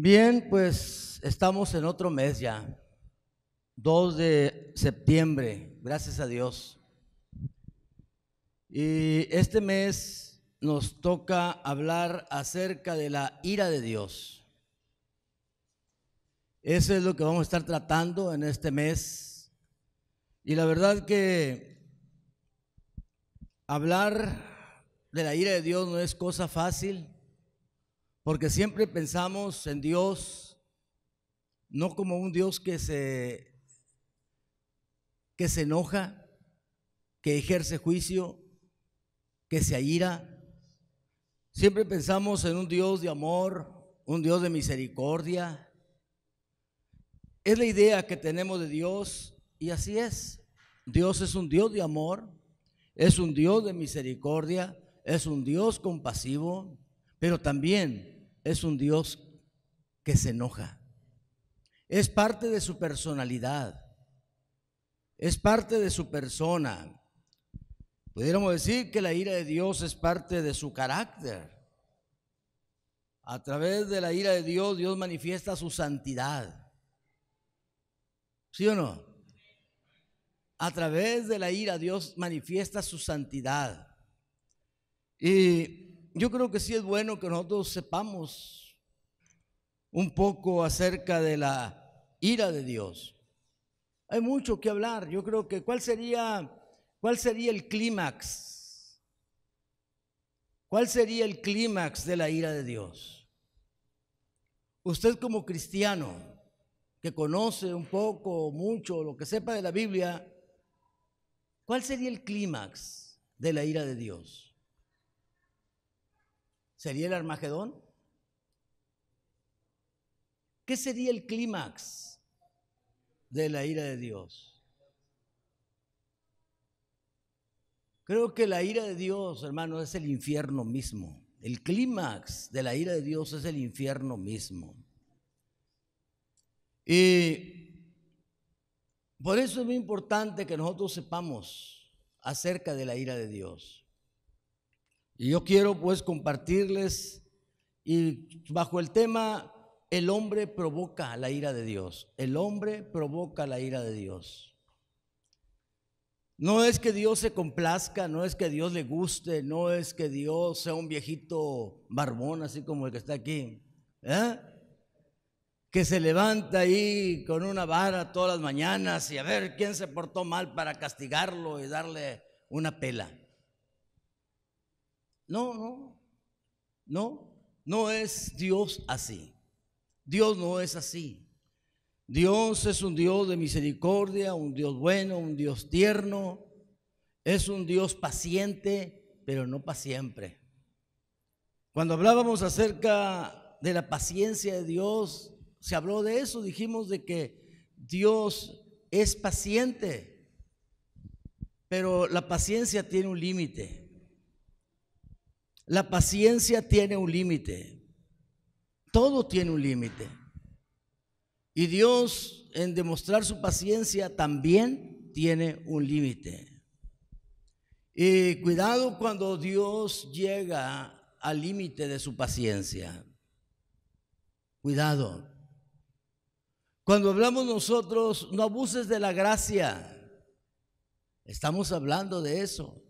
Bien, pues estamos en otro mes ya, 2 de septiembre, gracias a Dios. Y este mes nos toca hablar acerca de la ira de Dios. Eso es lo que vamos a estar tratando en este mes. Y la verdad que hablar de la ira de Dios no es cosa fácil, porque siempre pensamos en Dios no como un Dios que se enoja, que ejerce juicio, que se aira. Siempre pensamos en un Dios de amor, un Dios de misericordia. Es la idea que tenemos de Dios y así es. Dios es un Dios de amor, es un Dios de misericordia, es un Dios compasivo, pero también es un Dios que se enoja. Es parte de su personalidad, es parte de su persona. Pudiéramos decir que la ira de Dios es parte de su carácter. A través de la ira de Dios, Dios manifiesta su santidad. ¿Sí o no? A través de la ira, Dios manifiesta su santidad. Y yo creo que sí es bueno que nosotros sepamos un poco acerca de la ira de Dios. Hay mucho que hablar. Yo creo que ¿cuál sería el clímax? ¿Cuál sería el clímax de la ira de Dios? Usted como cristiano que conoce un poco o mucho lo que sepa de la Biblia, ¿cuál sería el clímax de la ira de Dios? ¿Sería el Armagedón? ¿Qué sería el clímax de la ira de Dios? Creo que la ira de Dios, hermano, es el infierno mismo. El clímax de la ira de Dios es el infierno mismo. Y por eso es muy importante que nosotros sepamos acerca de la ira de Dios. Y yo quiero pues compartirles y bajo el tema el hombre provoca la ira de Dios. El hombre provoca la ira de Dios. No es que Dios se complazca, no es que Dios le guste, no es que Dios sea un viejito barbón así como el que está aquí, que se levanta ahí con una vara todas las mañanas y a ver quién se portó mal para castigarlo y darle una pela. No es Dios así. Dios no es así. Dios es un Dios de misericordia, un Dios bueno, un Dios tierno, es un Dios paciente, pero no para siempre. Cuando hablábamos acerca de la paciencia de Dios, se habló de eso, dijimos de que Dios es paciente, pero la paciencia tiene un límite. La paciencia tiene un límite. Todo tiene un límite. Y Dios, en demostrar su paciencia, también tiene un límite. Y cuidado cuando Dios llega al límite de su paciencia. Cuidado. Cuando hablamos nosotros, no abuses de la gracia. Estamos hablando de eso.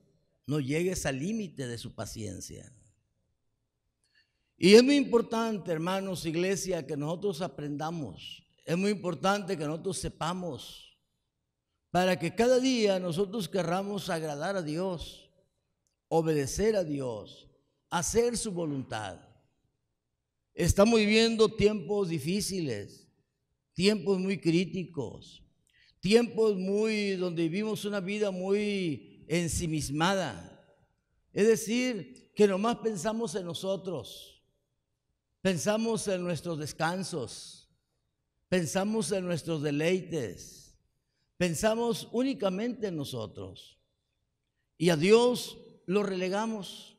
No llegues al límite de su paciencia. Y es muy importante, hermanos, iglesia, que nosotros aprendamos. Es muy importante que nosotros sepamos para que cada día nosotros querramos agradar a Dios, obedecer a Dios, hacer su voluntad. Estamos viviendo tiempos difíciles, tiempos muy críticos, tiempos donde vivimos una vida muy ensimismada. Es decir, que nomás pensamos en nosotros, pensamos en nuestros descansos, pensamos en nuestros deleites, pensamos únicamente en nosotros y a Dios lo relegamos.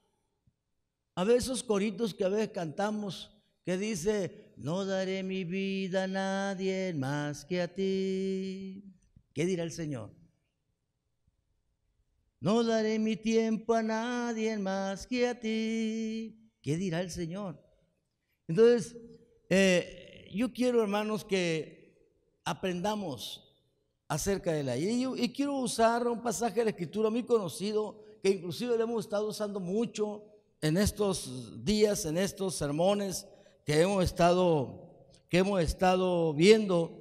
A ver esos coritos que a veces cantamos que dice, no daré mi vida a nadie más que a ti. ¿Qué dirá el Señor? No daré mi tiempo a nadie más que a ti. ¿Qué dirá el Señor? Entonces, Yo quiero, hermanos, que aprendamos acerca de la ira. Y quiero usar un pasaje de la Escritura muy conocido, que inclusive lo hemos estado usando mucho en estos días, en estos sermones que hemos estado viendo.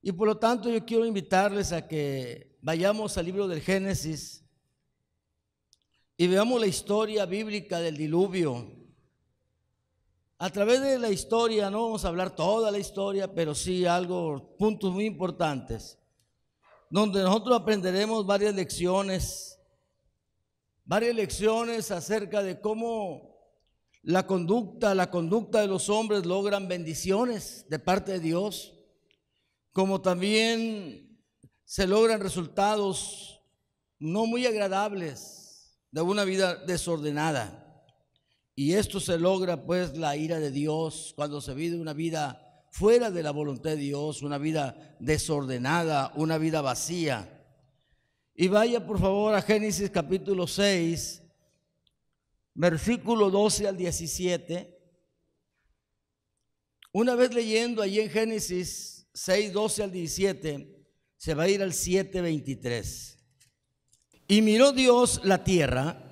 Y por lo tanto yo quiero invitarles a que vayamos al libro del Génesis y veamos la historia bíblica del diluvio. A través de la historia, no vamos a hablar toda la historia, pero sí puntos muy importantes, donde nosotros aprenderemos varias lecciones acerca de cómo la conducta de los hombres logran bendiciones de parte de Dios, como también se logran resultados no muy agradables de una vida desordenada. Y esto se logra, pues, la ira de Dios cuando se vive una vida fuera de la voluntad de Dios, una vida desordenada, una vida vacía. Y vaya por favor a Génesis capítulo 6, versículo 12 al 17. Una vez leyendo allí en Génesis 6, 12 al 17, se va a ir al 7, 23. Y miró Dios la tierra,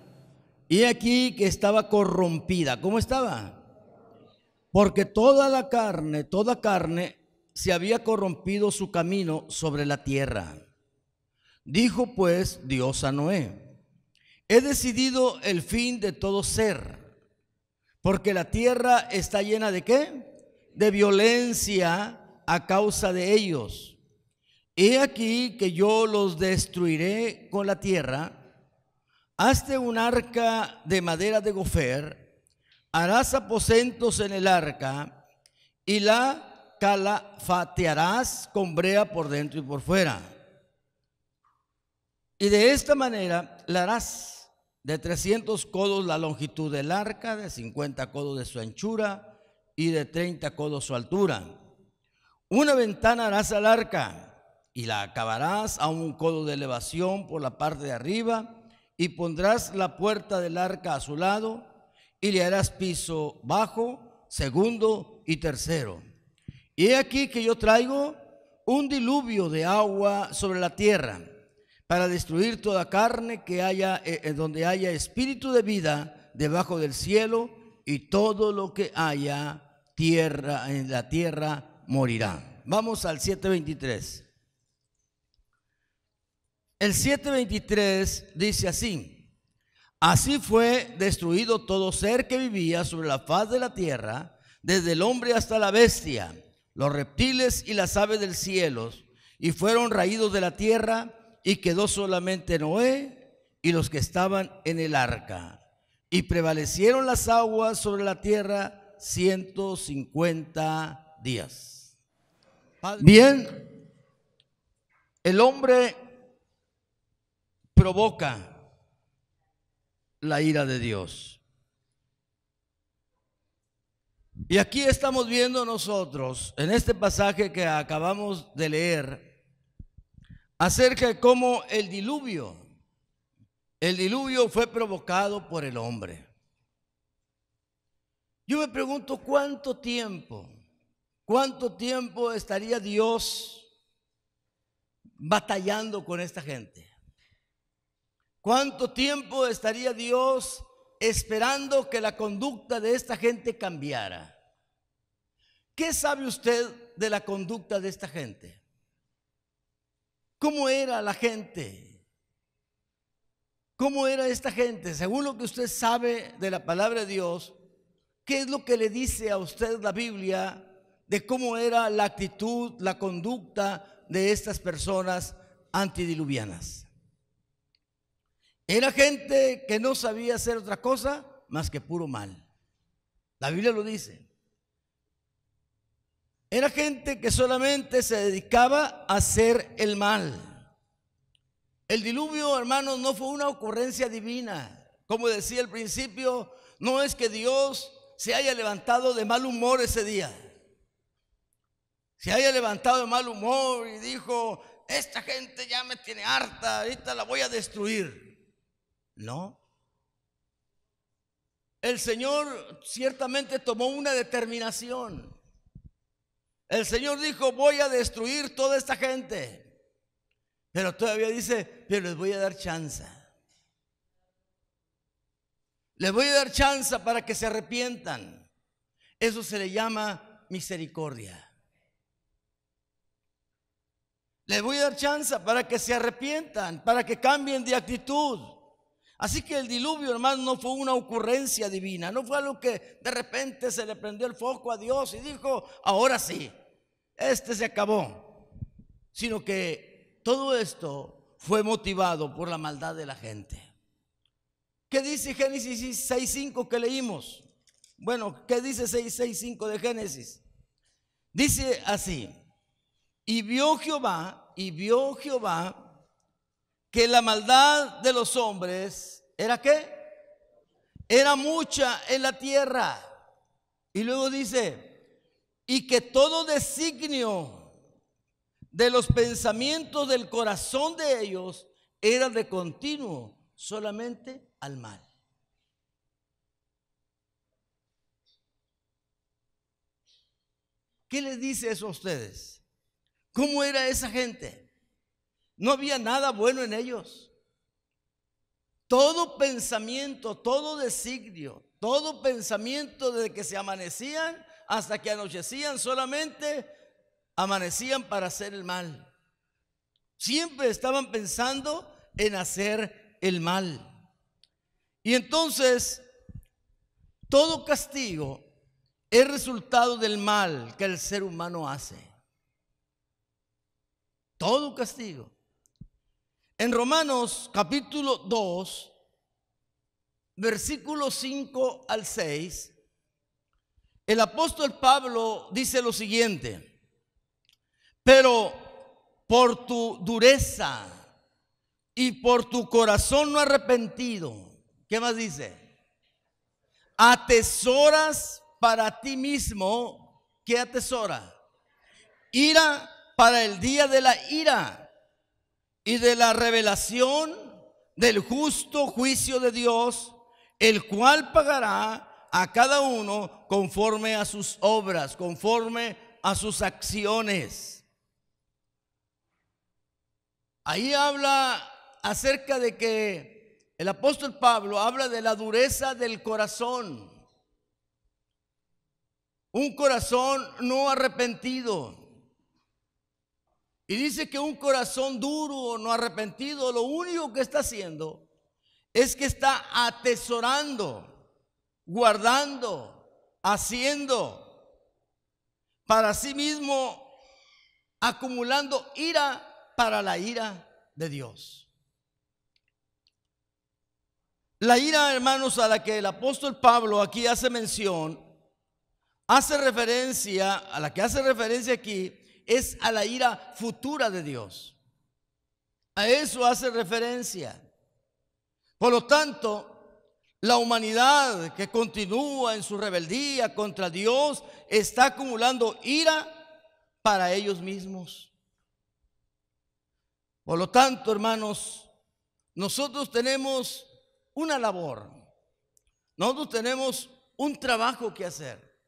y aquí que estaba corrompida. ¿Cómo estaba? Porque toda carne se había corrompido su camino sobre la tierra. Dijo pues Dios a Noé: he decidido el fin de todo ser, porque la tierra está llena ¿de qué? De violencia a causa de ellos. He aquí que yo los destruiré con la tierra. Hazte un arca de madera de gofer, harás aposentos en el arca y la calafatearás con brea por dentro y por fuera. Y de esta manera la harás de 300 codos la longitud del arca, de 50 codos de su anchura y de 30 codos su altura. Una ventana harás al arca y la acabarás a 1 codo de elevación por la parte de arriba, y pondrás la puerta del arca a su lado, y le harás piso bajo, segundo y tercero. Y he aquí que yo traigo un diluvio de agua sobre la tierra, para destruir toda carne que haya, donde haya espíritu de vida debajo del cielo, y todo lo que haya tierra en la tierra morirá. Vamos al 7:23. El 7:23 dice así: así fue destruido todo ser que vivía sobre la faz de la tierra, desde el hombre hasta la bestia, los reptiles y las aves del cielo, y fueron raídos de la tierra, y quedó solamente Noé y los que estaban en el arca. Y prevalecieron las aguas sobre la tierra 150 días. Bien, el hombre provoca la ira de Dios. Y aquí estamos viendo nosotros, en este pasaje que acabamos de leer, acerca de cómo el diluvio fue provocado por el hombre. Yo me pregunto cuánto tiempo estaría Dios batallando con esta gente. ¿Cuánto tiempo estaría Dios esperando que la conducta de esta gente cambiara? ¿Qué sabe usted de la conducta de esta gente? ¿Cómo era la gente? ¿Cómo era esta gente? Según lo que usted sabe de la palabra de Dios, ¿qué es lo que le dice a usted la Biblia de cómo era la actitud, la conducta de estas personas antidiluvianas? Era gente que no sabía hacer otra cosa más que puro mal. La Biblia lo dice. Era gente que solamente se dedicaba a hacer el mal. El diluvio, hermanos, no fue una ocurrencia divina. Como decía al principio, no es que Dios se haya levantado de mal humor ese día. Se haya levantado de mal humor y dijo: esta gente ya me tiene harta, ahorita la voy a destruir. No. el Señor ciertamente tomó una determinación. El Señor dijo: voy a destruir toda esta gente. Pero todavía dice: pero les voy a dar chance. Les voy a dar chance para que se arrepientan. Eso se le llama misericordia. Les voy a dar chance para que se arrepientan, para que cambien de actitud. Así que el diluvio, hermano, no fue una ocurrencia divina. No fue algo que de repente se le prendió el foco a Dios y dijo: ahora sí, se acabó. Sino que todo esto fue motivado por la maldad de la gente. ¿Qué dice Génesis 6:5 que leímos? Bueno, ¿qué dice 6:5 de Génesis? Dice así: y vio Jehová que la maldad de los hombres era ¿qué? Era mucha en la tierra. Y luego dice: y que todo designio de los pensamientos del corazón de ellos era de continuo solamente al mal. ¿Qué les dice eso a ustedes? ¿Cómo era esa gente? No había nada bueno en ellos. Todo pensamiento, todo designio, todo pensamiento desde que se amanecían hasta que anochecían, solamente amanecían para hacer el mal. Siempre estaban pensando en hacer el mal. Y entonces, todo castigo es resultado del mal que el ser humano hace. Todo castigo. En Romanos capítulo 2, versículos 5 al 6, el apóstol Pablo dice lo siguiente: pero por tu dureza y por tu corazón no arrepentido, ¿qué más dice? Atesoras para ti mismo. ¿Qué atesora? Ira para el día de la ira y de la revelación del justo juicio de Dios, el cual pagará a cada uno conforme a sus obras, conforme a sus acciones. Ahí habla acerca de que el apóstol Pablo habla de la dureza del corazón. Un corazón no arrepentido. Y dice que un corazón duro o no arrepentido, lo único que está haciendo es que está atesorando, guardando, haciendo para sí mismo, acumulando ira para la ira de Dios. La ira, hermanos, a la que el apóstol Pablo aquí hace mención, hace referencia, a la que hace referencia aquí, es a la ira futura de Dios. A eso hace referencia. Por lo tanto, la humanidad que continúa en su rebeldía contra Dios está acumulando ira para ellos mismos. Por lo tanto, hermanos, nosotros tenemos una labor. Nosotros tenemos un trabajo que hacer.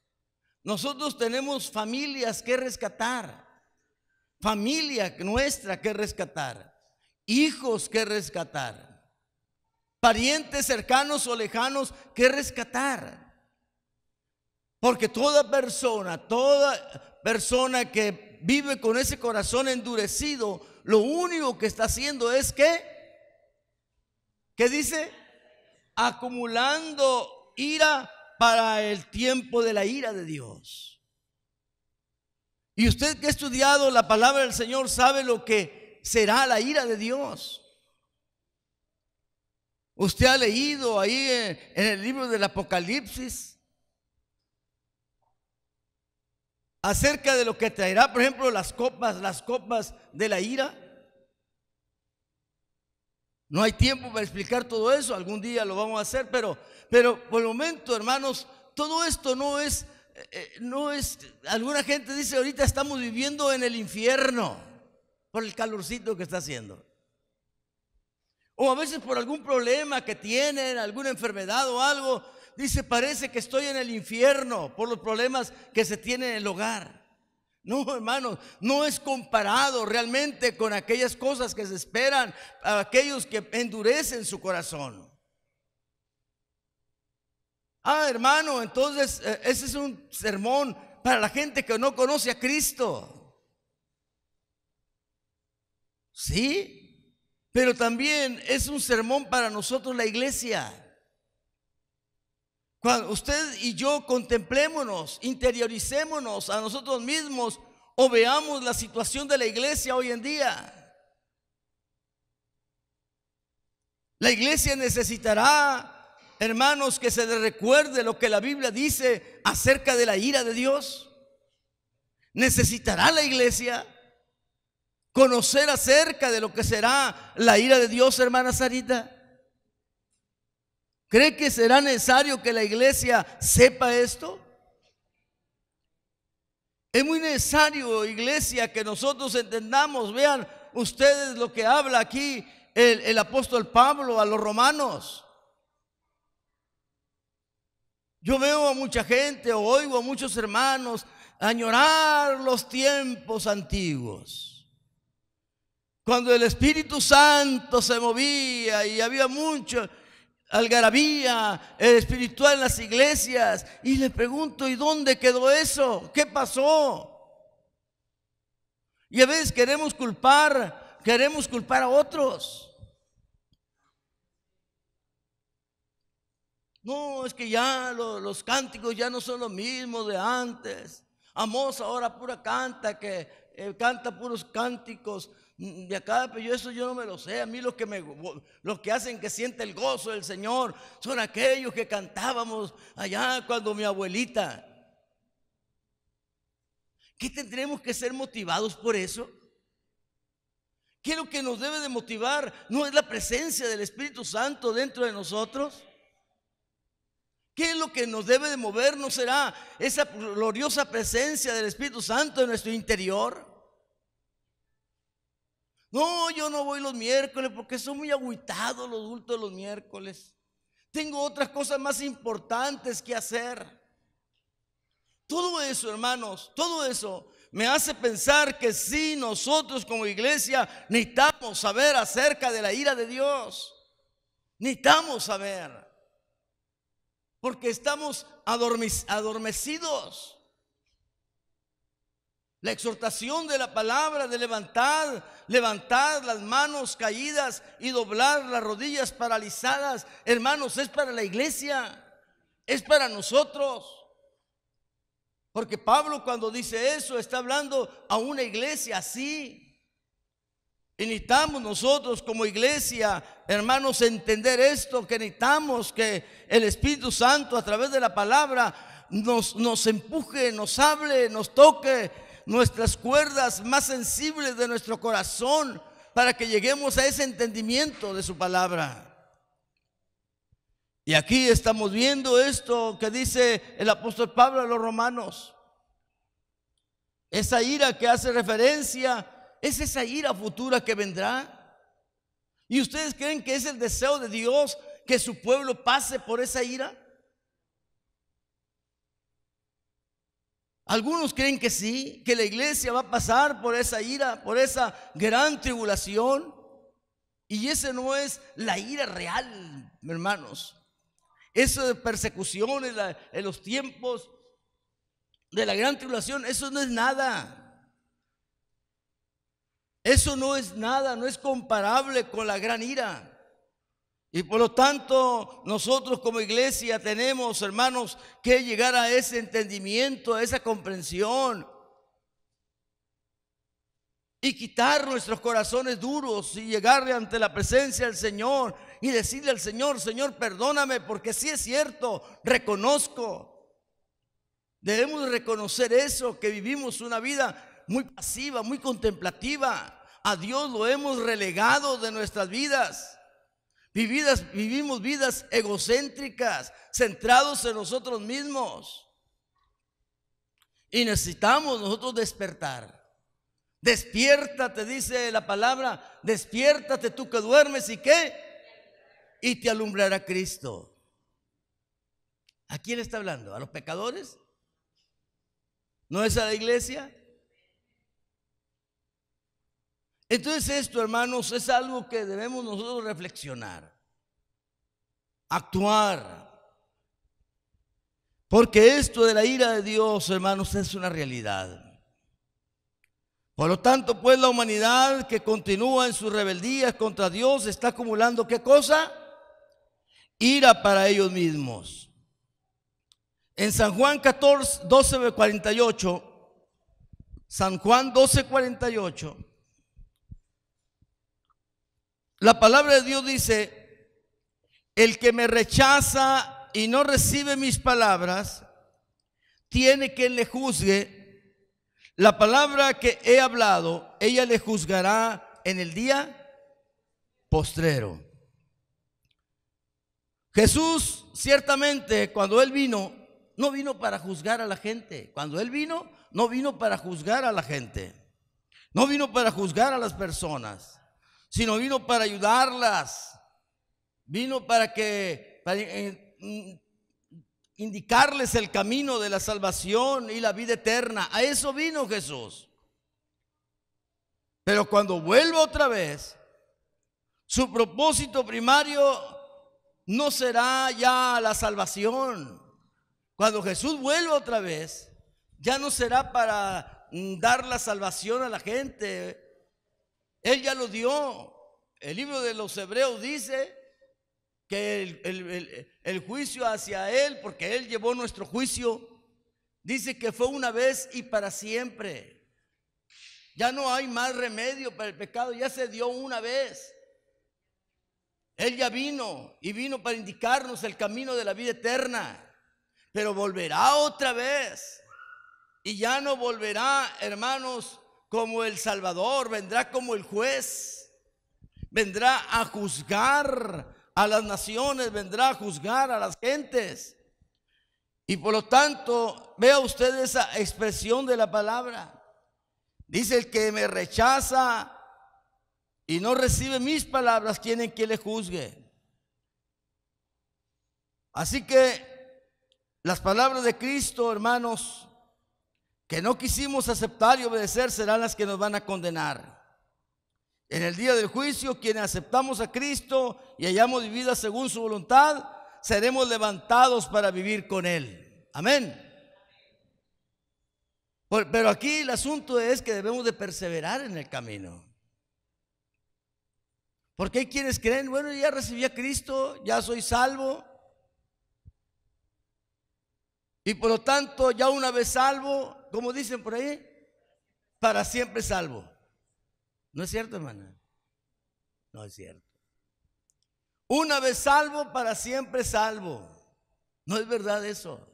Nosotros tenemos familias que rescatar. Familia nuestra que rescatar, hijos que rescatar, parientes cercanos o lejanos que rescatar. Porque toda persona que vive con ese corazón endurecido, lo único que está haciendo es ¿qué dice? Acumulando ira para el tiempo de la ira de Dios. Y usted que ha estudiado la palabra del Señor sabe lo que será la ira de Dios. Usted ha leído ahí en el libro del Apocalipsis acerca de lo que traerá, por ejemplo, las copas de la ira. No hay tiempo para explicar todo eso, algún día lo vamos a hacer, pero por el momento, hermanos, todo esto no es, alguna gente dice ahorita estamos viviendo en el infierno por el calorcito que está haciendo. O a veces por algún problema que tienen, alguna enfermedad o algo, dice, parece que estoy en el infierno por los problemas que se tienen en el hogar. No, hermanos, no es comparado realmente con aquellas cosas que se esperan a aquellos que endurecen su corazón. Hermano, entonces ese es un sermón para la gente que no conoce a Cristo. Sí, pero también es un sermón para nosotros, la iglesia. Cuando usted y yo contemplémonos, interioricémonos a nosotros mismos o veamos la situación de la iglesia hoy en día. La iglesia necesitará, hermanos, que se les recuerde lo que la Biblia dice acerca de la ira de Dios. Necesitará la iglesia conocer acerca de lo que será la ira de Dios, hermana Sarita. ¿Cree que será necesario que la iglesia sepa esto? Es muy necesario, iglesia, que nosotros entendamos. Vean ustedes lo que habla aquí el apóstol Pablo a los romanos. Yo veo a mucha gente, o oigo a muchos hermanos añorar los tiempos antiguos, cuando el Espíritu Santo se movía y había mucho algarabía espiritual en las iglesias. Y le pregunto, ¿y dónde quedó eso? ¿Qué pasó? Y a veces queremos culpar a otros. No, es que ya los cánticos ya no son los mismos de antes. Amos ahora pura canta, que canta puros cánticos de acá, pero eso yo no me lo sé. A mí lo que hacen que siente el gozo del Señor son aquellos que cantábamos allá cuando mi abuelita. ¿Qué tendremos que ser motivados por eso? ¿Qué es lo que nos debe de motivar? ¿No es la presencia del Espíritu Santo dentro de nosotros? ¿Qué es lo que nos debe de mover? ¿No será esa gloriosa presencia del Espíritu Santo en nuestro interior? No, yo no voy los miércoles porque son muy agüitados los cultos de los miércoles. Tengo otras cosas más importantes que hacer. Todo eso, hermanos, todo eso me hace pensar que sí, nosotros como iglesia necesitamos saber acerca de la ira de Dios. Necesitamos saber, porque estamos adormecidos. La exhortación de la palabra de levantar las manos caídas y doblar las rodillas paralizadas, hermanos, es para la iglesia, es para nosotros. Porque Pablo, cuando dice eso, está hablando a una iglesia así. Y necesitamos nosotros como iglesia, hermanos, entender esto, que necesitamos que el Espíritu Santo a través de la palabra nos empuje, nos hable, nos toque nuestras cuerdas más sensibles de nuestro corazón, para que lleguemos a ese entendimiento de su palabra. Y aquí estamos viendo esto que dice el apóstol Pablo a los romanos. Esa ira que hace referencia es esa ira futura que vendrá. ¿Y ustedes creen que es el deseo de Dios que su pueblo pase por esa ira? Algunos creen que sí, que la iglesia va a pasar por esa ira, por esa gran tribulación. Y esa no es la ira real, hermanos. Eso de persecuciones en los tiempos de la gran tribulación, eso no es nada. Eso no es nada, no es comparable con la gran ira. Y por lo tanto, nosotros como iglesia tenemos, hermanos, que llegar a ese entendimiento, a esa comprensión, y quitar nuestros corazones duros y llegarle ante la presencia del Señor y decirle al Señor: Señor, perdóname, porque sí es cierto, reconozco. Debemos reconocer eso, que vivimos una vida muy pasiva, muy contemplativa. A Dios lo hemos relegado de nuestras vidas. Vivimos vidas egocéntricas, centrados en nosotros mismos. Y necesitamos nosotros despertar. Despiértate, dice la palabra, despiértate tú que duermes, ¿y qué? Y te alumbrará Cristo. ¿A quién le está hablando? ¿A los pecadores? ¿No es a la iglesia? Entonces esto, hermanos, es algo que debemos nosotros reflexionar, actuar. Porque esto de la ira de Dios, hermanos, es una realidad. Por lo tanto, pues la humanidad que continúa en sus rebeldías contra Dios está acumulando ¿qué cosa? Ira para ellos mismos. En San Juan 12:48, San Juan 12:48, la palabra de Dios dice: el que me rechaza y no recibe mis palabras, tiene quien le juzgue. La palabra que he hablado, ella le juzgará en el día postrero. Jesús, ciertamente, cuando Él vino, no vino para juzgar a la gente. Cuando Él vino, no vino para juzgar a la gente. No vino para juzgar a las personas, sino vino para ayudarlas. Vino para indicarles el camino de la salvación y la vida eterna. A eso vino Jesús. Pero cuando vuelva otra vez, su propósito primario no será ya la salvación. Cuando Jesús vuelva otra vez, ya no será para dar la salvación a la gente. Él ya lo dio. El libro de los Hebreos dice que el juicio hacia Él, porque Él llevó nuestro juicio, dice que fue una vez y para siempre. Ya no hay más remedio para el pecado, ya se dio una vez. Él ya vino y vino para indicarnos el camino de la vida eterna, pero volverá otra vez. Y ya no volverá, hermanos, como el Salvador, vendrá como el juez. Vendrá a juzgar a las naciones, vendrá a juzgar a las gentes. Y por lo tanto, vea usted esa expresión de la palabra. Dice: el que me rechaza y no recibe mis palabras, tiene que le juzgue. Así que las palabras de Cristo, hermanos, que no quisimos aceptar y obedecer, serán las que nos van a condenar. En el día del juicio, quienes aceptamos a Cristo y hayamos vivido según su voluntad, seremos levantados para vivir con Él. Amén. Pero aquí el asunto es que debemos de perseverar en el camino. Porque hay quienes creen: bueno, ya recibí a Cristo, ya soy salvo, y por lo tanto, ya una vez salvo, como dicen por ahí, para siempre salvo. ¿No es cierto, hermana? No es cierto. Una vez salvo, para siempre salvo. No es verdad eso.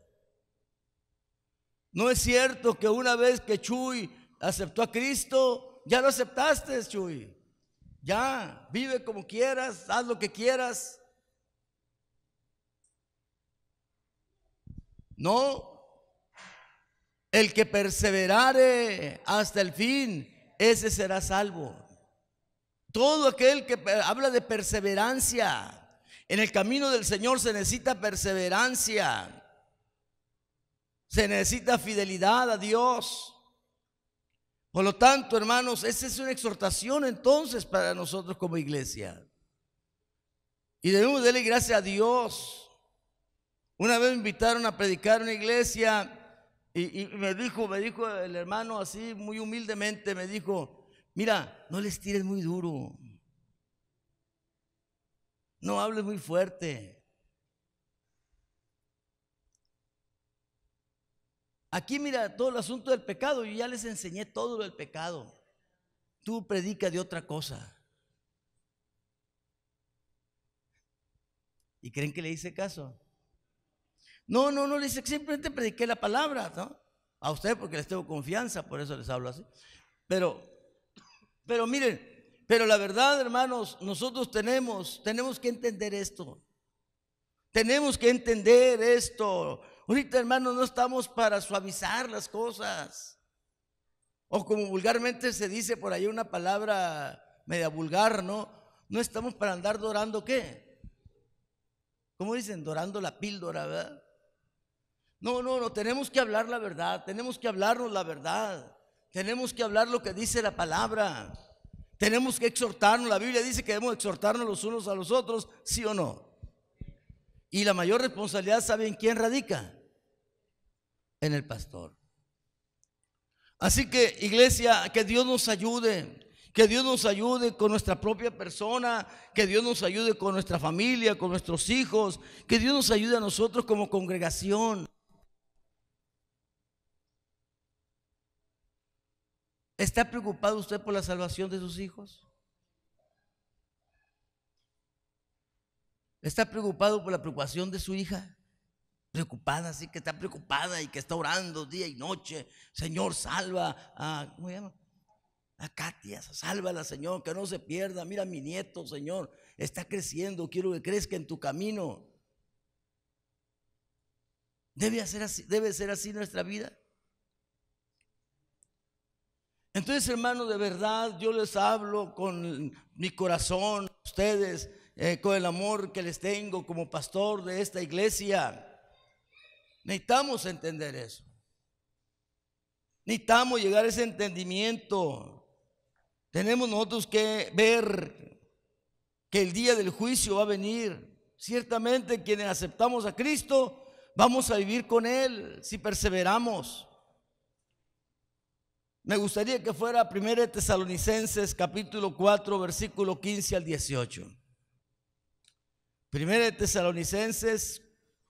No es cierto que una vez que Chuy aceptó a Cristo, ya lo aceptaste, Chuy. Ya, vive como quieras, haz lo que quieras. No. El que perseverare hasta el fin, ese será salvo. Todo aquel que habla de perseverancia en el camino del Señor, se necesita perseverancia. Se necesita fidelidad a Dios. Por lo tanto, hermanos, esa es una exhortación entonces para nosotros como iglesia. Y debemos darle gracias a Dios. Una vez me invitaron a predicar en una iglesia y me dijo el hermano así muy humildemente, me dijo: mira, no les tires muy duro, no hables muy fuerte. Aquí mira todo el asunto del pecado, yo ya les enseñé todo lo del pecado. Tú predicas de otra cosa. ¿Y creen que le hice caso? No, le hice, simplemente prediqué la palabra, ¿no? A usted porque les tengo confianza, por eso les hablo así. Pero miren, pero la verdad, hermanos, nosotros tenemos que entender esto. Tenemos que entender esto. Ahorita, hermanos, no estamos para suavizar las cosas. O como vulgarmente se dice por ahí una palabra media vulgar, ¿no? No estamos para andar dorando, ¿qué? ¿Cómo dicen? Dorando la píldora, ¿verdad? No, tenemos que hablar la verdad, tenemos que hablarnos la verdad, tenemos que hablar lo que dice la palabra, tenemos que exhortarnos. La Biblia dice que debemos exhortarnos los unos a los otros, ¿sí o no? Y la mayor responsabilidad, ¿saben quién radica? En el pastor. Así que, iglesia, que Dios nos ayude. Que Dios nos ayude con nuestra propia persona, que Dios nos ayude con nuestra familia, con nuestros hijos, que Dios nos ayude a nosotros como congregación. ¿Está preocupado usted por la salvación de sus hijos? ¿Está preocupado por la preocupación de su hija? Preocupada, así que está preocupada y que está orando día y noche. Señor, salva a, ¿cómo se llama? A Katia, sálvala, Señor, que no se pierda. Mira, mi nieto, Señor, está creciendo, quiero que crezca en tu camino. Debe ser así nuestra vida. Entonces, hermanos, de verdad, yo les hablo con mi corazón, ustedes, con el amor que les tengo como pastor de esta iglesia. Necesitamos entender eso. Necesitamos llegar a ese entendimiento. Tenemos nosotros que ver que el día del juicio va a venir. Ciertamente quienes aceptamos a Cristo vamos a vivir con Él si perseveramos. Me gustaría que fuera 1 Tesalonicenses capítulo 4 versículo 15 al 18. 1 Tesalonicenses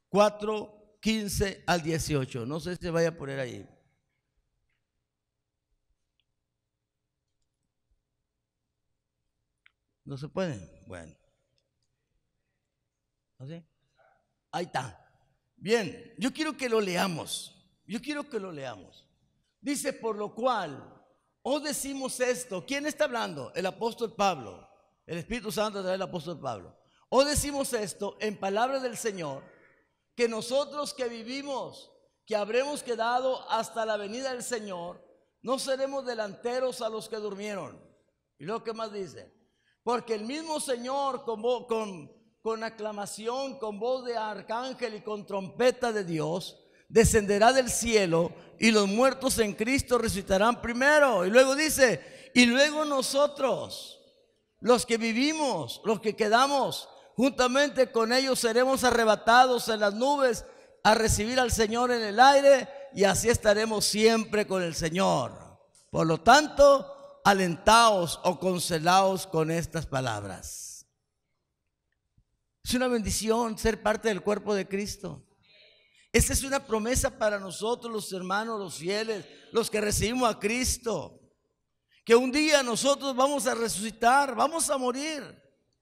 4, 15 al 18. No sé si se vaya a poner ahí. ¿No se puede? Bueno. ¿Así? Ahí está. Bien, yo quiero que lo leamos. Dice, por lo cual os decimos esto. ¿Quién está hablando? El apóstol Pablo. El Espíritu Santo trae el apóstol Pablo. Os decimos esto en palabra del Señor, que nosotros que vivimos, que habremos quedado hasta la venida del Señor, no seremos delanteros a los que durmieron. Y luego, ¿qué más dice? Porque el mismo Señor con aclamación, con voz de arcángel y con trompeta de Dios, descenderá del cielo y los muertos en Cristo resucitarán primero. Y luego dice, y luego nosotros, los que vivimos, los que quedamos, juntamente con ellos seremos arrebatados en las nubes a recibir al Señor en el aire, y así estaremos siempre con el Señor. Por lo tanto, alentaos o consolaos con estas palabras. Es una bendición ser parte del cuerpo de Cristo. Esta es una promesa para nosotros, los hermanos, los fieles, los que recibimos a Cristo, que un día nosotros vamos a resucitar, vamos a morir.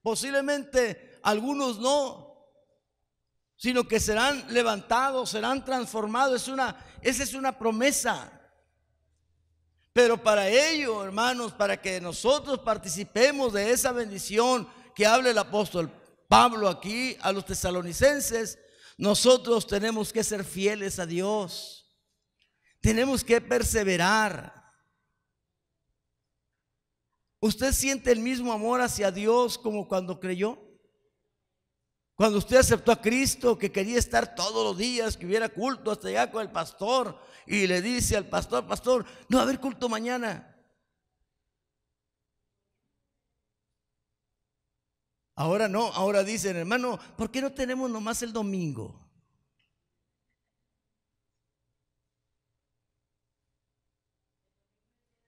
Posiblemente algunos no, sino que serán levantados, serán transformados. Esa es una promesa. Pero para ello, hermanos, para que nosotros participemos de esa bendición que habla el apóstol Pablo aquí a los tesalonicenses, nosotros tenemos que ser fieles a Dios. Tenemos que perseverar. ¿Usted siente el mismo amor hacia Dios como cuando creyó? Cuando usted aceptó a Cristo, que quería estar todos los días, que hubiera culto hasta allá con el pastor, y le dice al pastor, pastor, no va a haber culto mañana. Ahora no, ahora dicen, hermano, ¿por qué no tenemos nomás el domingo?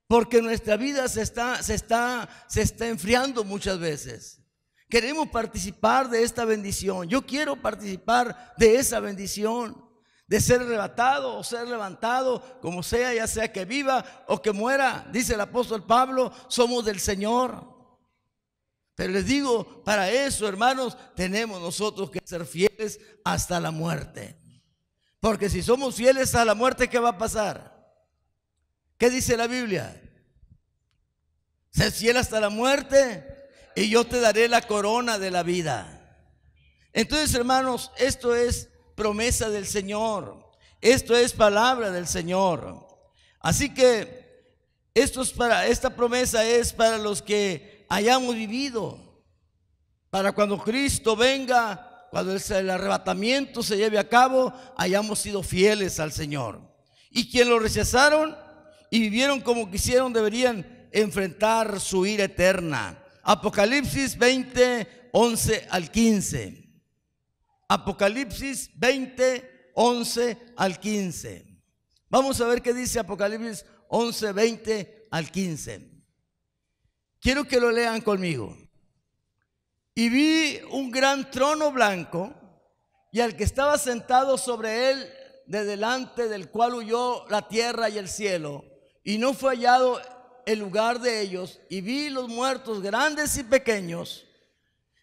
Porque nuestra vida se está enfriando muchas veces. Queremos participar de esta bendición. Yo quiero participar de esa bendición, de ser arrebatado o ser levantado, como sea, ya sea que viva o que muera. Dice el apóstol Pablo, somos del Señor. Pero les digo, para eso, hermanos, tenemos nosotros que ser fieles hasta la muerte. Porque si somos fieles a la muerte, ¿qué va a pasar? ¿Qué dice la Biblia? Sé fiel hasta la muerte y yo te daré la corona de la vida. Entonces, hermanos, esto es promesa del Señor. Esto es palabra del Señor. Así que esta promesa es para los que hayamos vivido, para cuando Cristo venga cuando el arrebatamiento se lleve a cabo, hayamos sido fieles al Señor. Y quienes lo rechazaron y vivieron como quisieron deberían enfrentar su ira eterna. Apocalipsis 20, 11 al 15. Apocalipsis 20, 11 al 15. Vamos a ver qué dice Apocalipsis 11, 20 al 15. Quiero que lo lean conmigo. Y vi un gran trono blanco y al que estaba sentado sobre él, de delante del cual huyó la tierra y el cielo, y no fue hallado el lugar de ellos. Y vi los muertos grandes y pequeños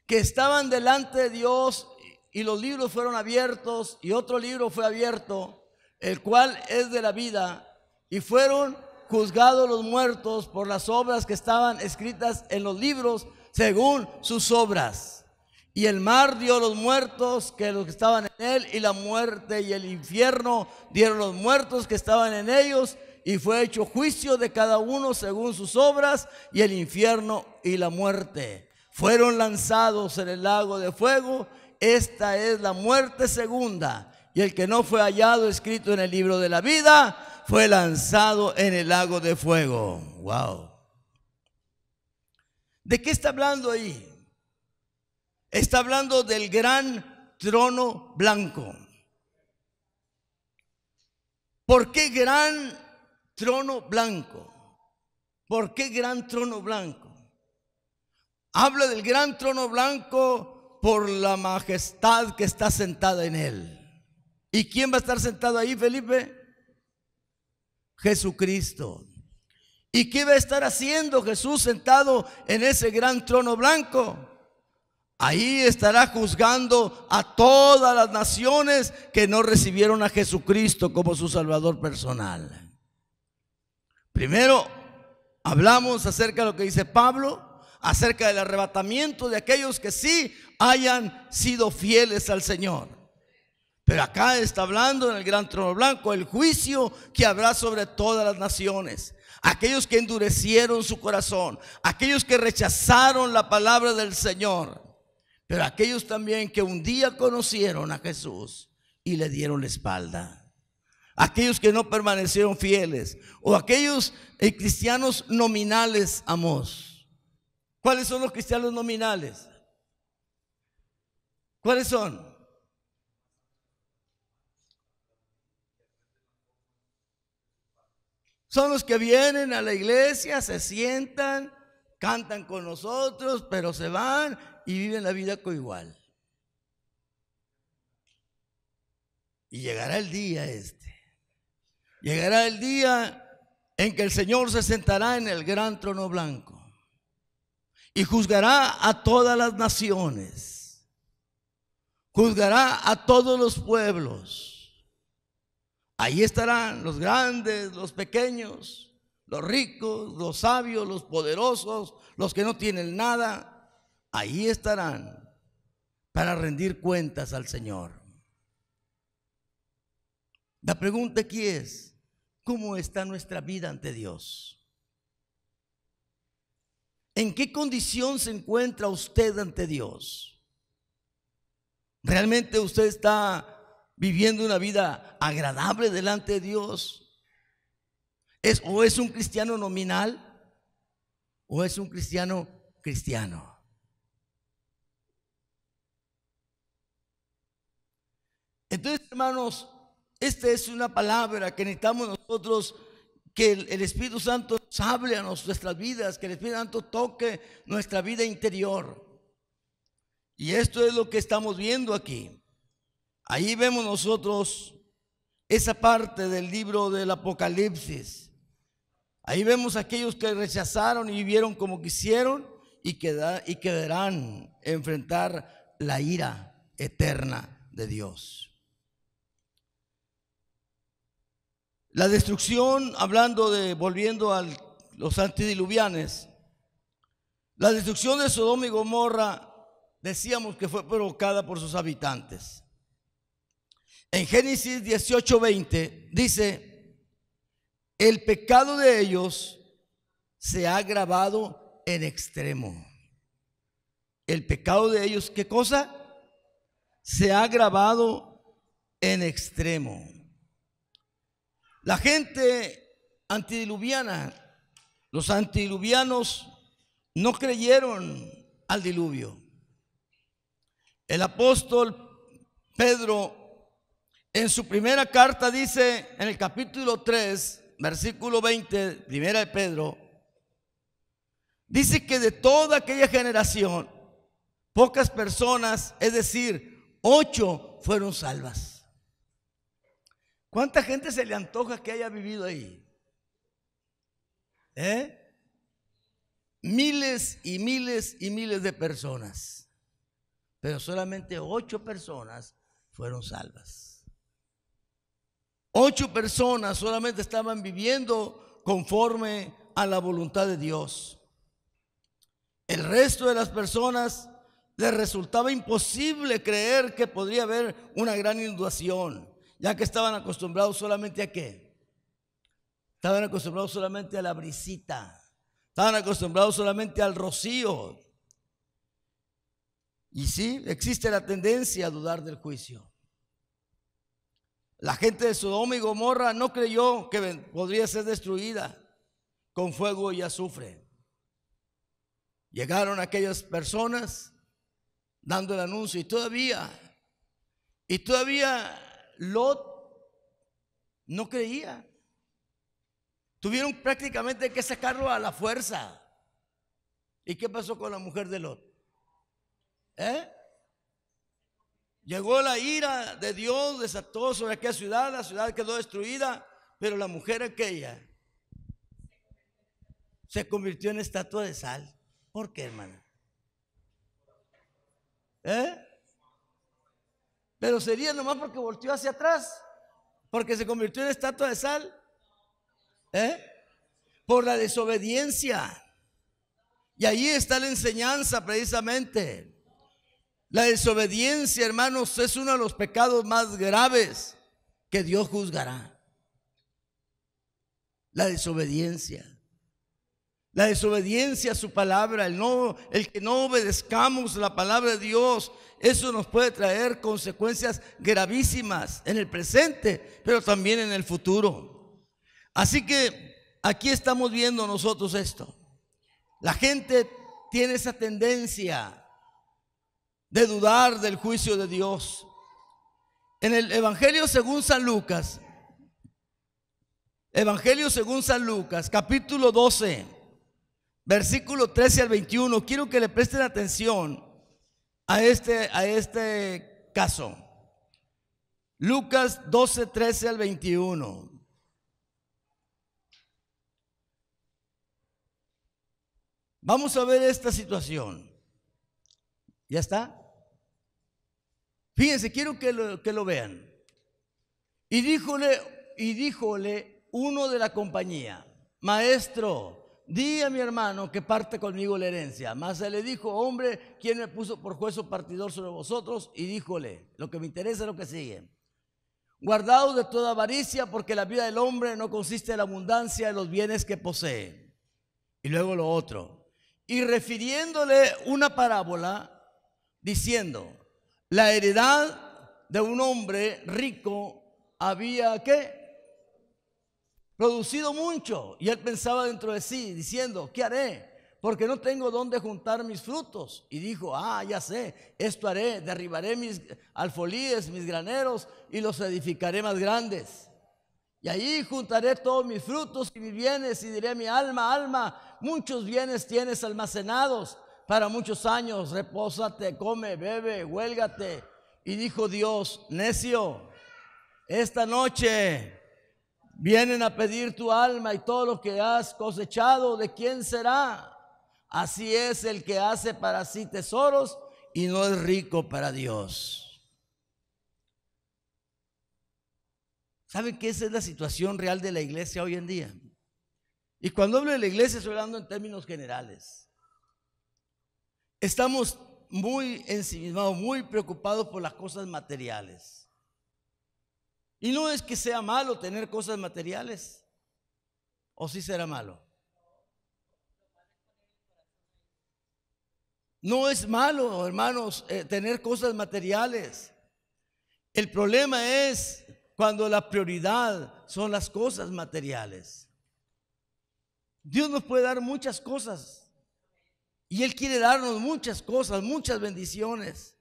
que estaban delante de Dios, y los libros fueron abiertos, y otro libro fue abierto, el cual es de la vida, y fueron juzgados los muertos por las obras que estaban escritas en los libros según sus obras. Y el mar dio los muertos que los que estaban en él, y la muerte y el infierno dieron los muertos que estaban en ellos, y fue hecho juicio de cada uno según sus obras, y el infierno y la muerte fueron lanzados en el lago de fuego. Esta es la muerte segunda, y el que no fue hallado escrito en el libro de la vida fue lanzado en el lago de fuego. Wow. ¿De qué está hablando ahí? Está hablando del gran trono blanco. ¿Por qué gran trono blanco? ¿Por qué gran trono blanco? Habla del gran trono blanco por la majestad que está sentada en él. ¿Y quién va a estar sentado ahí, Felipe? Jesucristo. ¿Y qué va a estar haciendo Jesús sentado en ese gran trono blanco? Ahí estará juzgando a todas las naciones que no recibieron a Jesucristo como su Salvador personal. Primero hablamos acerca de lo que dice Pablo, acerca del arrebatamiento de aquellos que sí hayan sido fieles al Señor. Pero acá está hablando en el gran trono blanco el juicio que habrá sobre todas las naciones. Aquellos que endurecieron su corazón, aquellos que rechazaron la palabra del Señor, pero aquellos también que un día conocieron a Jesús y le dieron la espalda. Aquellos que no permanecieron fieles, o aquellos cristianos nominales, Amós. ¿Cuáles son los cristianos nominales? ¿Cuáles son? Son los que vienen a la iglesia, se sientan, cantan con nosotros, pero se van y viven la vida coigual. Y llegará el día llegará el día en que el Señor se sentará en el gran trono blanco y juzgará a todas las naciones, juzgará a todos los pueblos. Ahí estarán los grandes, los pequeños, los ricos, los sabios, los poderosos, los que no tienen nada. Ahí estarán para rendir cuentas al Señor. La pregunta aquí es: ¿cómo está nuestra vida ante Dios? ¿En qué condición se encuentra usted ante Dios? ¿Realmente usted está viviendo una vida agradable delante de Dios? ¿O es un cristiano nominal? ¿O es un cristiano cristiano? Entonces, hermanos, esta es una palabra que necesitamos nosotros, que el Espíritu Santo nos hable a nuestras vidas, que el Espíritu Santo toque nuestra vida interior. Y esto es lo que estamos viendo aquí. Ahí vemos nosotros esa parte del libro del Apocalipsis. Ahí vemos a aquellos que rechazaron y vivieron como quisieron y que deberán enfrentar la ira eterna de Dios. La destrucción, volviendo a los antediluvianos, la destrucción de Sodoma y Gomorra, decíamos que fue provocada por sus habitantes. En Génesis 18:20 dice: el pecado de ellos se ha agravado en extremo. El pecado de ellos, ¿qué cosa? se ha agravado en extremo. La gente antidiluviana, los antidiluvianos no creyeron al diluvio. El apóstol Pedro en su primera carta dice en el capítulo 3, versículo 20, primera de Pedro, dice que de toda aquella generación, pocas personas, es decir, 8 fueron salvas. ¿Cuánta gente se le antoja que haya vivido ahí? Miles y miles y miles de personas, pero solamente 8 personas fueron salvas. 8 personas solamente estaban viviendo conforme a la voluntad de Dios. El resto de las personas les resultaba imposible creer que podría haber una gran inundación, ya que estaban acostumbrados solamente ¿a qué? Estaban acostumbrados solamente a la brisita, estaban acostumbrados solamente al rocío. Y sí, existe la tendencia a dudar del juicio. La gente de Sodoma y Gomorra no creyó que podría ser destruida con fuego y azufre. Llegaron aquellas personas dando el anuncio y todavía Lot no creía. Tuvieron prácticamente que sacarlo a la fuerza. ¿Y qué pasó con la mujer de Lot? Llegó la ira de Dios, desató sobre aquella ciudad, la ciudad quedó destruida, pero la mujer aquella se convirtió en estatua de sal. ¿Por qué, hermana? Pero sería nomás porque volteó hacia atrás, porque se convirtió en estatua de sal. Por la desobediencia. Y ahí está la enseñanza precisamente. La desobediencia, hermanos, es uno de los pecados más graves que Dios juzgará. La desobediencia. La desobediencia a su palabra, el que no obedezcamos la palabra de Dios, eso nos puede traer consecuencias gravísimas en el presente, pero también en el futuro. Así que aquí estamos viendo nosotros esto. La gente tiene esa tendencia de dudar del juicio de Dios. En el Evangelio según San Lucas, capítulo 12, versículo 13 al 21, quiero que le presten atención a este caso. Lucas 12, 13 al 21. Vamos a ver esta situación. ¿Ya está? Fíjense, quiero que lo vean. Y díjole uno de la compañía: Maestro, di a mi hermano que parte conmigo la herencia. Mas él le dijo: Hombre, ¿quién me puso por juez o partidor sobre vosotros? Y díjole: Lo que me interesa es lo que sigue. Guardaos de toda avaricia, porque la vida del hombre no consiste en la abundancia de los bienes que posee. Y luego lo otro. Y refiriéndole una parábola, diciendo: la heredad de un hombre rico había ¿qué? Producido mucho. Y él pensaba dentro de sí, diciendo: ¿qué haré? Porque no tengo dónde juntar mis frutos. Y dijo: ya sé, esto haré: derribaré mis alfolíes, mis graneros, y los edificaré más grandes. Y allí juntaré todos mis frutos y mis bienes, y diré a mi alma: alma, muchos bienes tienes almacenados para muchos años, repósate, come, bebe, huélgate. Y dijo Dios: necio, esta noche vienen a pedir tu alma, y todo lo que has cosechado, ¿de quién será? Así es el que hace para sí tesoros y no es rico para Dios. ¿Saben que esa es la situación real de la iglesia hoy en día? Y cuando hablo de la iglesia estoy hablando en términos generales. Estamos muy ensimismados, muy preocupados por las cosas materiales. Y no es que sea malo tener cosas materiales, ¿o sí será malo? No es malo, hermanos, tener cosas materiales. El problema es cuando la prioridad son las cosas materiales. Dios nos puede dar muchas cosas y Él quiere darnos muchas cosas, muchas bendiciones.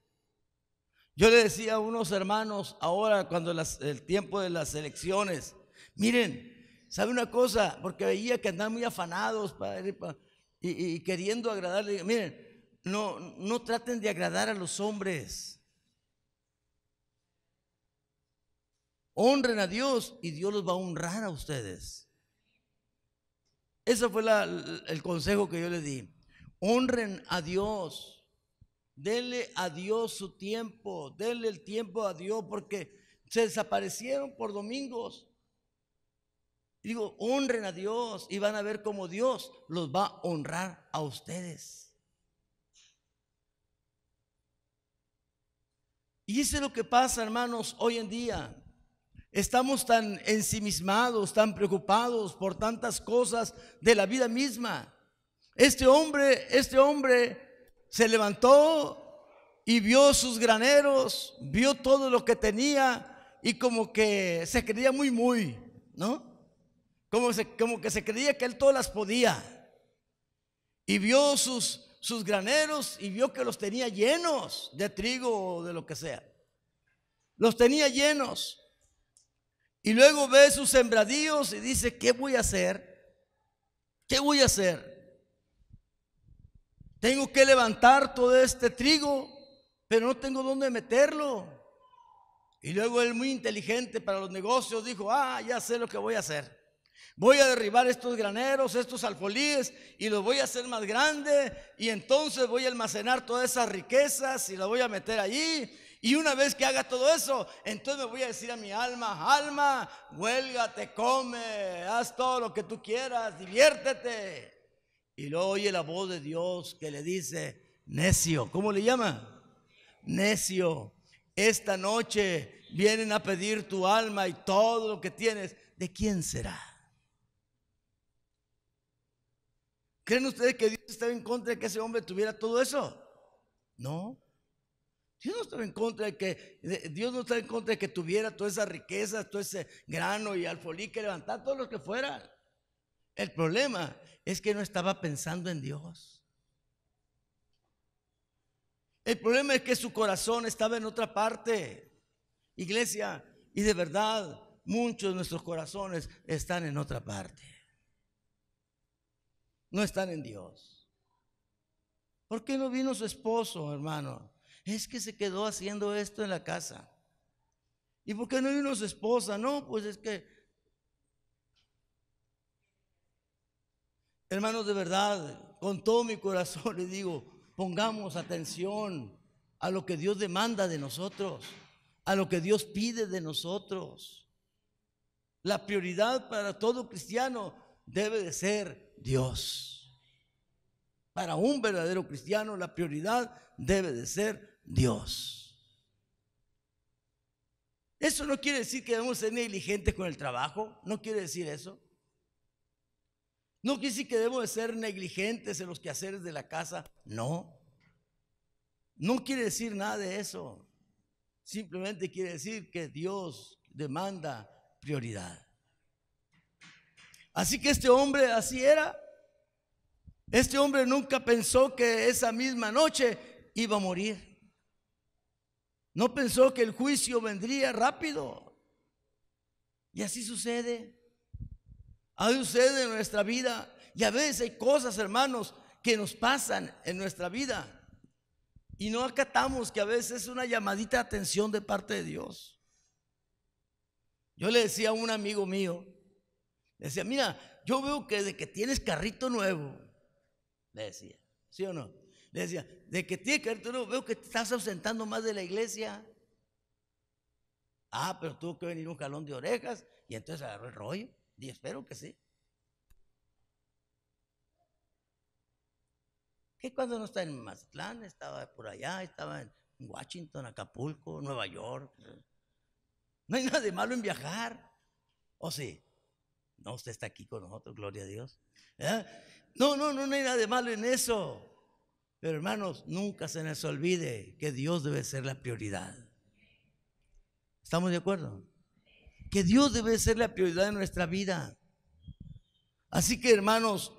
Yo le decía a unos hermanos ahora cuando el tiempo de las elecciones, miren, ¿sabe una cosa? Porque veía que andaban muy afanados y queriendo agradarle. Miren, no traten de agradar a los hombres. Honren a Dios y Dios los va a honrar a ustedes. Ese fue el consejo que yo les di. Honren a Dios. Denle a Dios su tiempo. Denle el tiempo a Dios porque se desaparecieron por domingos. Digo, honren a Dios y van a ver cómo Dios los va a honrar a ustedes. Y eso es lo que pasa, hermanos, hoy en día. Estamos tan ensimismados, tan preocupados por tantas cosas de la vida misma. Este hombre se levantó y vio sus graneros, vio todo lo que tenía y como que se creía muy, ¿no? Como que se creía que él todas las podía. Y vio sus graneros y vio que los tenía llenos de trigo o de lo que sea. Los tenía llenos. Y luego ve sus sembradíos y dice, ¿qué voy a hacer? ¿Qué voy a hacer? Tengo que levantar todo este trigo, pero no tengo dónde meterlo. Y luego él, muy inteligente para los negocios, dijo, ya sé lo que voy a hacer. Voy a derribar estos graneros, estos alfolíes, y los voy a hacer más grandes, y entonces voy a almacenar todas esas riquezas y las voy a meter allí. Y una vez que haga todo eso, entonces me voy a decir a mi alma, alma, huélgate, come, haz todo lo que tú quieras, diviértete. Y luego oye la voz de Dios que le dice, necio. ¿Cómo le llama? Necio. Esta noche vienen a pedir tu alma y todo lo que tienes. ¿De quién será? ¿Creen ustedes que Dios estaba en contra de que ese hombre tuviera todo eso? No. Dios no estaba en contra de que tuviera toda esa riqueza, todo ese grano y alfolí, que levantar todo lo que fuera. El problema es que no estaba pensando en Dios. El problema es que su corazón estaba en otra parte. Iglesia, y de verdad, muchos de nuestros corazones están en otra parte. No están en Dios. ¿Por qué no vino su esposo, hermano? Es que se quedó haciendo esto en la casa. ¿Y por qué no vino su esposa? No, pues es que, hermanos, de verdad, con todo mi corazón les digo, pongamos atención a lo que Dios demanda de nosotros, a lo que Dios pide de nosotros. La prioridad para todo cristiano debe de ser Dios. Para un verdadero cristiano la prioridad debe de ser Dios. Eso no quiere decir que debemos ser negligentes con el trabajo. No quiere decir eso. No quiere decir que debemos de ser negligentes en los quehaceres de la casa. No. No quiere decir nada de eso. Simplemente quiere decir que Dios demanda prioridad. Así que este hombre así era. Este hombre nunca pensó que esa misma noche iba a morir. No pensó que el juicio vendría rápido. Y así sucede. Así sucede en nuestra vida. Y a veces hay cosas, hermanos, que nos pasan en nuestra vida y no acatamos que a veces es una llamadita de atención de parte de Dios. Yo le decía a un amigo mío, le decía, mira, yo veo que de que tienes carrito nuevo, le decía, ¿sí o no? Le decía, de que tienes carrito nuevo, veo que te estás ausentando más de la iglesia. Pero tuvo que venir un jalón de orejas y entonces agarró el rollo. Y espero que sí. Que cuando no estaba en Mazatlán, estaba por allá, estaba en Washington, Acapulco, Nueva York. No hay nada de malo en viajar. ¿O sí? No, usted está aquí con nosotros, gloria a Dios. No hay nada de malo en eso. Pero hermanos, nunca se nos olvide que Dios debe ser la prioridad. ¿Estamos de acuerdo? Que Dios debe ser la prioridad de nuestra vida. Así que hermanos,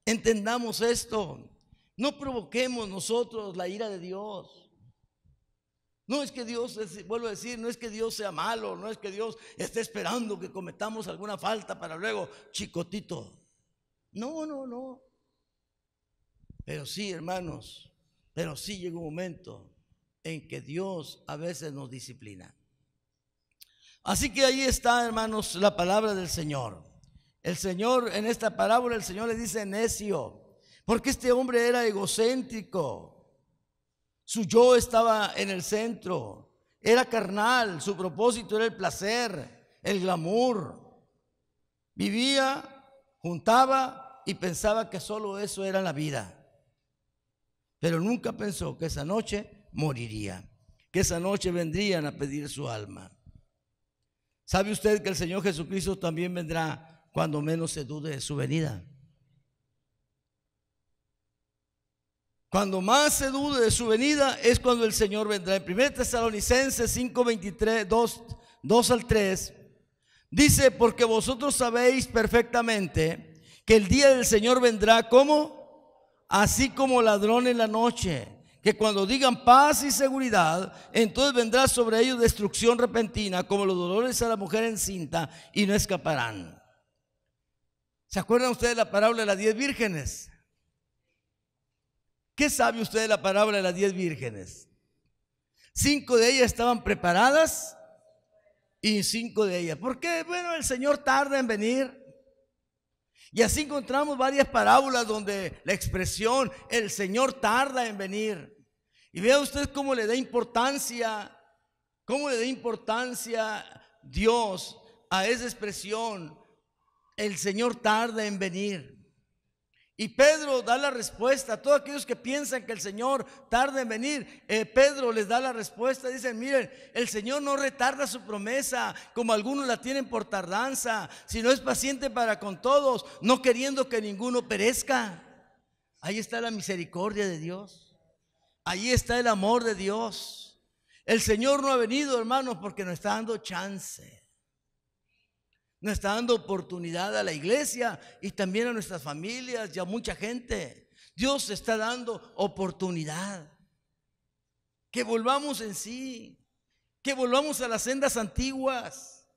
entendamos esto. No provoquemos nosotros la ira de Dios. No es que Dios, vuelvo a decir, no es que Dios sea malo, no es que Dios esté esperando que cometamos alguna falta para luego chicotito. No, no, no. Pero sí, hermanos, pero sí llega un momento en que Dios a veces nos disciplina. Así que ahí está, hermanos, la palabra del Señor. El Señor, en esta parábola, el Señor le dice necio, porque este hombre era egocéntrico. Su yo estaba en el centro, era carnal, su propósito era el placer, el glamour. Vivía, juntaba y pensaba que solo eso era la vida. Pero nunca pensó que esa noche moriría, que esa noche vendrían a pedir su alma. ¿Sabe usted que el Señor Jesucristo también vendrá cuando menos se dude de su venida? Cuando más se dude de su venida es cuando el Señor vendrá. En 1 Tesalonicenses 5:23, 2 al 3, dice: porque vosotros sabéis perfectamente que el día del Señor vendrá como así como ladrón en la noche, que cuando digan paz y seguridad, entonces vendrá sobre ellos destrucción repentina, como los dolores a la mujer encinta, y no escaparán. ¿Se acuerdan ustedes de la parábola de las 10 vírgenes? ¿Qué sabe usted de la parábola de las 10 vírgenes? 5 de ellas estaban preparadas y 5 de ellas. ¿Por qué? Bueno, el Señor tarda en venir. Y así encontramos varias parábolas donde la expresión el Señor tarda en venir. Y vea usted cómo le da importancia Dios a esa expresión, el Señor tarda en venir. Y Pedro da la respuesta a todos aquellos que piensan que el Señor tarda en venir. Pedro les da la respuesta, dicen: miren, el Señor no retarda su promesa como algunos la tienen por tardanza, sino es paciente para con todos, no queriendo que ninguno perezca. Ahí está la misericordia de Dios, ahí está el amor de Dios. El Señor no ha venido, hermanos, porque nos está dando chance. Nos está dando oportunidad a la iglesia y también a nuestras familias y a mucha gente. Dios está dando oportunidad. Que volvamos en sí, que volvamos a las sendas antiguas.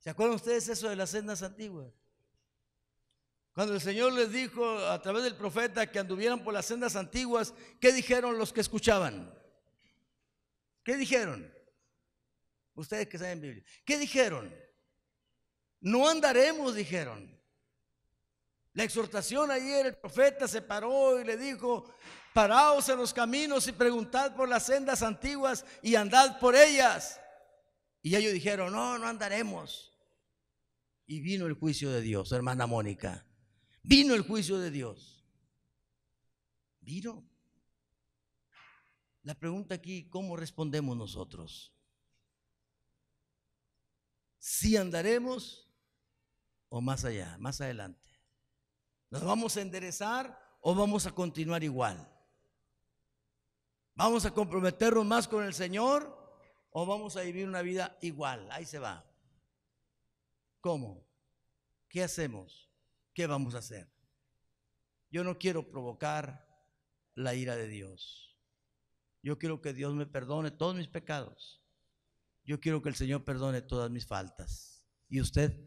¿Se acuerdan ustedes eso de las sendas antiguas? Cuando el Señor les dijo a través del profeta que anduvieran por las sendas antiguas, ¿qué dijeron los que escuchaban? ¿Qué dijeron? Ustedes que saben Biblia, ¿qué dijeron? No andaremos, dijeron. La exhortación ayer, el profeta se paró y le dijo: paraos en los caminos y preguntad por las sendas antiguas y andad por ellas. Y ellos dijeron: no, no andaremos. Y vino el juicio de Dios, hermana Mónica. Vino el juicio de Dios. Vino. La pregunta aquí, ¿cómo respondemos nosotros? Si andaremos o más allá, más adelante. ¿Nos vamos a enderezar o vamos a continuar igual? ¿Vamos a comprometernos más con el Señor o vamos a vivir una vida igual? Ahí se va. ¿Cómo? ¿Qué hacemos? ¿Qué vamos a hacer? Yo no quiero provocar la ira de Dios. Yo quiero que Dios me perdone todos mis pecados. Yo quiero que el Señor perdone todas mis faltas. ¿Y usted?